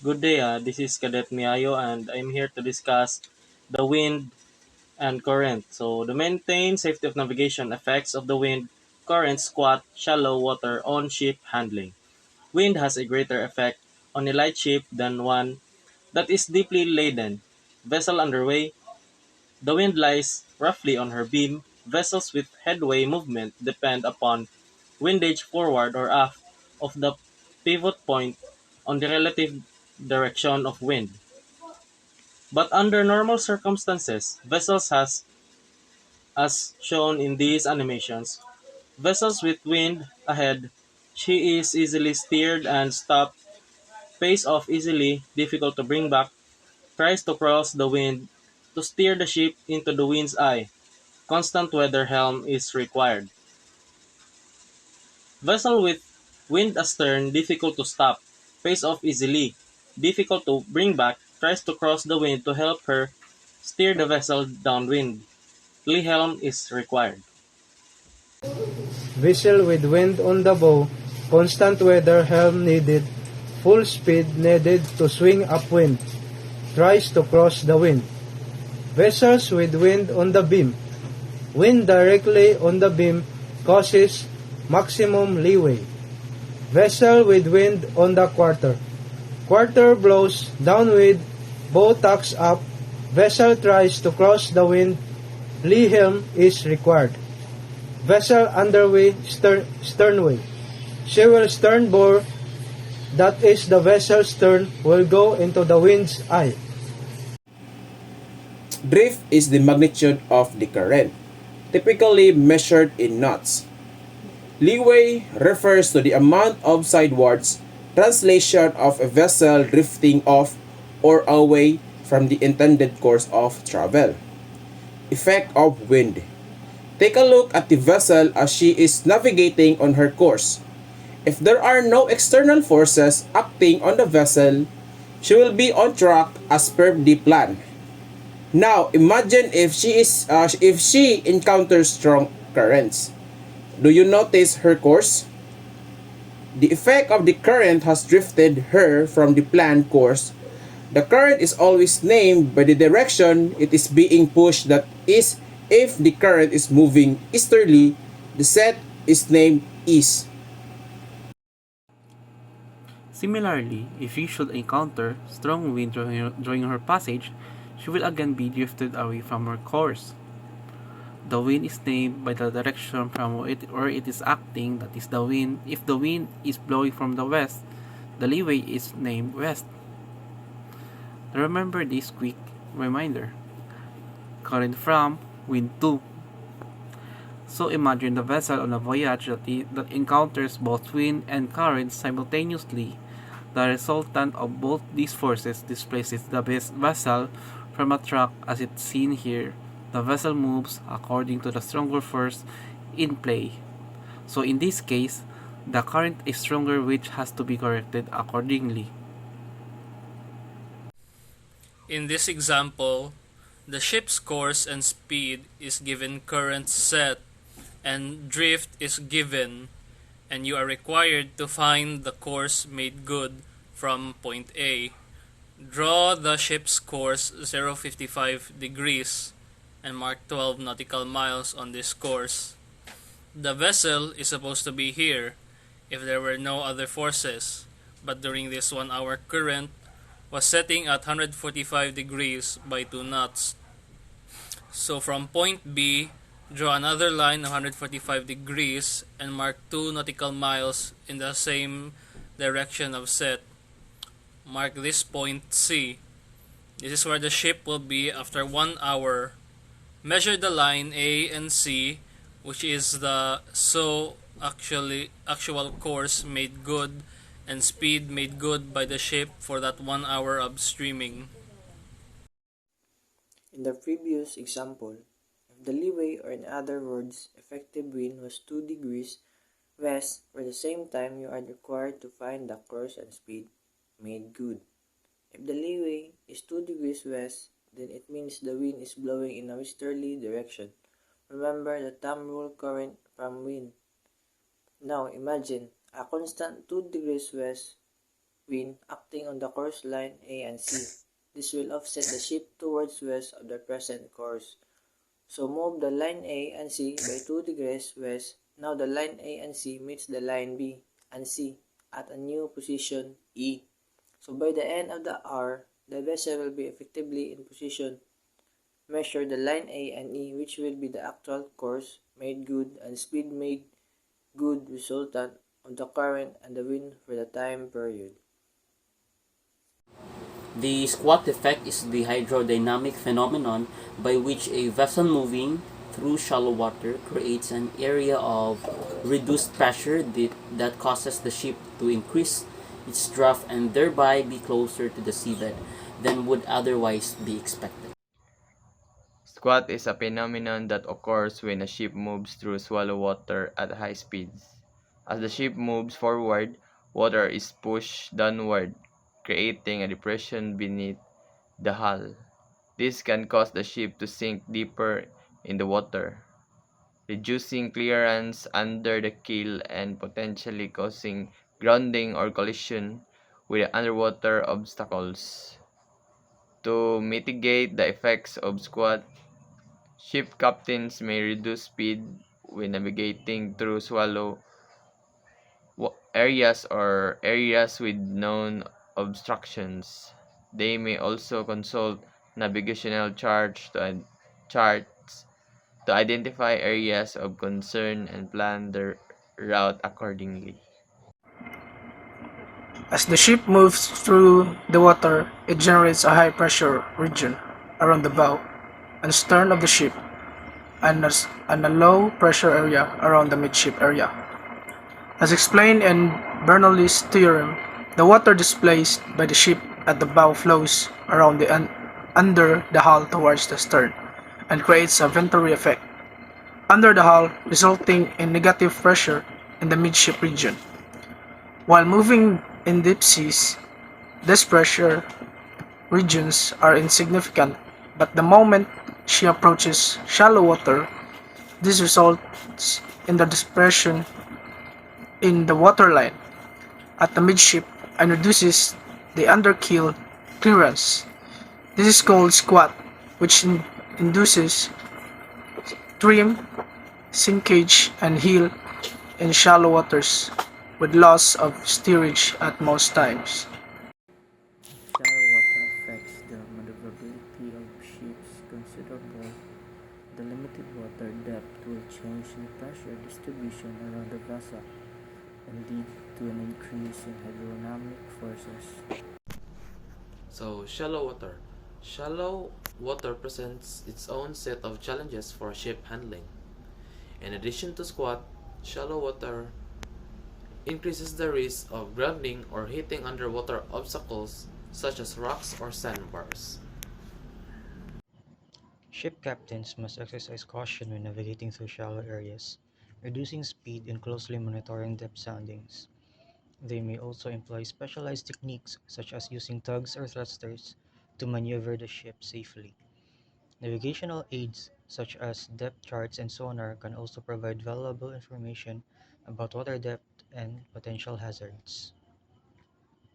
Good day, this is Cadet Miayo and I'm here to discuss the wind and current. So the maintain safety of navigation effects of the wind, current, squat, shallow water on ship handling. Wind has a greater effect on a light ship than one that is deeply laden. Vessel underway, the wind lies roughly on her beam. Vessels with headway movement depend upon windage forward or aft of the pivot point on the relative direction of wind. But under normal circumstances, vessels has, as shown in these animations, vessels with wind ahead, she is easily steered and stopped, pace off easily, difficult to bring back, tries to cross the wind to steer the ship into the wind's eye. Constant weather helm is required. Vessel with wind astern, difficult to stop, pace off easily, difficult to bring back, tries to cross the wind to help her steer the vessel downwind. Lee helm is required. Vessel with wind on the bow, constant weather helm needed, full speed needed to swing upwind, tries to cross the wind. Vessels with wind on the beam, wind directly on the beam causes maximum leeway. Vessel with wind on the quarter, quarter blows downwind, bow tacks up, vessel tries to cross the wind, lee helm is required. Vessel underway, sternway. She will stern bore, that is the vessel's stern, will go into the wind's eye. Drift is the magnitude of the current, typically measured in knots. Leeway refers to the amount of sidewards translation of a vessel drifting off or away from the intended course of travel. Effect of wind. Take a look at the vessel as she is navigating on her course. If there are no external forces acting on the vessel, she will be on track as per the plan. Now, imagine if she encounters strong currents. Do you notice her course? The effect of the current has drifted her from the planned course. The current is always named by the direction it is being pushed, that is, if the current is moving easterly, the set is named east. Similarly, if she should encounter strong wind during her passage, she will again be drifted away from her course. The wind is named by the direction from where it is acting, that is the wind. If the wind is blowing from the west, the leeway is named west. Remember this quick reminder. Current from, wind to. So imagine the vessel on a voyage that encounters both wind and current simultaneously. The resultant of both these forces displaces the vessel from a track as it's seen here. The vessel moves according to the stronger force in play. So in this case, the current is stronger, which has to be corrected accordingly. In this example, the ship's course and speed is given current set and drift is given, and you are required to find the course made good from point A. Draw the ship's course 055 degrees and mark 12 nautical miles on this course. The vessel is supposed to be here if there were no other forces, but during this 1 hour current was setting at 145 degrees by 2 knots. So from point B, draw another line 145 degrees and mark 2 nautical miles in the same direction of set. Mark this point C. This is where the ship will be after 1 hour. Measure the line A and C, which is the actual course made good and speed made good by the ship for that 1 hour of streaming. In the previous example, if the leeway, or in other words, effective wind was 2 degrees west, for the same time you are required to find the course and speed made good. If the leeway is 2 degrees west, then it means the wind is blowing in a westerly direction. Remember the thumb rule, current from wind. Now imagine a constant 2 degrees west wind acting on the course line A and C. This will offset the ship towards west of their present course. So move the line A and C by 2 degrees west. Now the line A and C meets the line B and C at a new position E. So by the end of the hour, the vessel will be effectively in position. Measure the line A and E, which will be the actual course made good and speed made good resultant of the current and the wind for the time period. The squat effect is the hydrodynamic phenomenon by which a vessel moving through shallow water creates an area of reduced pressure that causes the ship to increase its draft and thereby be closer to the seabed than would otherwise be expected. Squat is a phenomenon that occurs when a ship moves through shallow water at high speeds. As the ship moves forward, water is pushed downward, creating a depression beneath the hull. This can cause the ship to sink deeper in the water, reducing clearance under the keel and potentially causing grounding or collision with underwater obstacles. To mitigate the effects of squat, ship captains may reduce speed when navigating through shallow areas or areas with known obstructions. They may also consult navigational charts to identify areas of concern and plan their route accordingly. As the ship moves through the water, it generates a high pressure region around the bow and stern of the ship and a low pressure area around the midship area. As explained in Bernoulli's theorem, the water displaced by the ship at the bow flows around under the hull towards the stern and creates a venturi effect under the hull, resulting in negative pressure in the midship region. While moving in deep seas, these pressure regions are insignificant, but the moment she approaches shallow water, this results in the depression in the waterline at the midship and reduces the underkeel clearance. This is called squat, which induces trim, sinkage, and heel in shallow waters, with loss of steerage at most times. Shallow water affects the maneuverability of ships considerably. The limited water depth will change the pressure distribution around the vessel and lead to an increase in hydrodynamic forces. So, shallow water. Shallow water presents its own set of challenges for ship handling. In addition to squat, shallow water increases the risk of grounding or hitting underwater obstacles such as rocks or sandbars. Ship captains must exercise caution when navigating through shallow areas, reducing speed and closely monitoring depth soundings. They may also employ specialized techniques such as using tugs or thrusters to maneuver the ship safely. Navigational aids such as depth charts and sonar can also provide valuable information about water depth and potential hazards.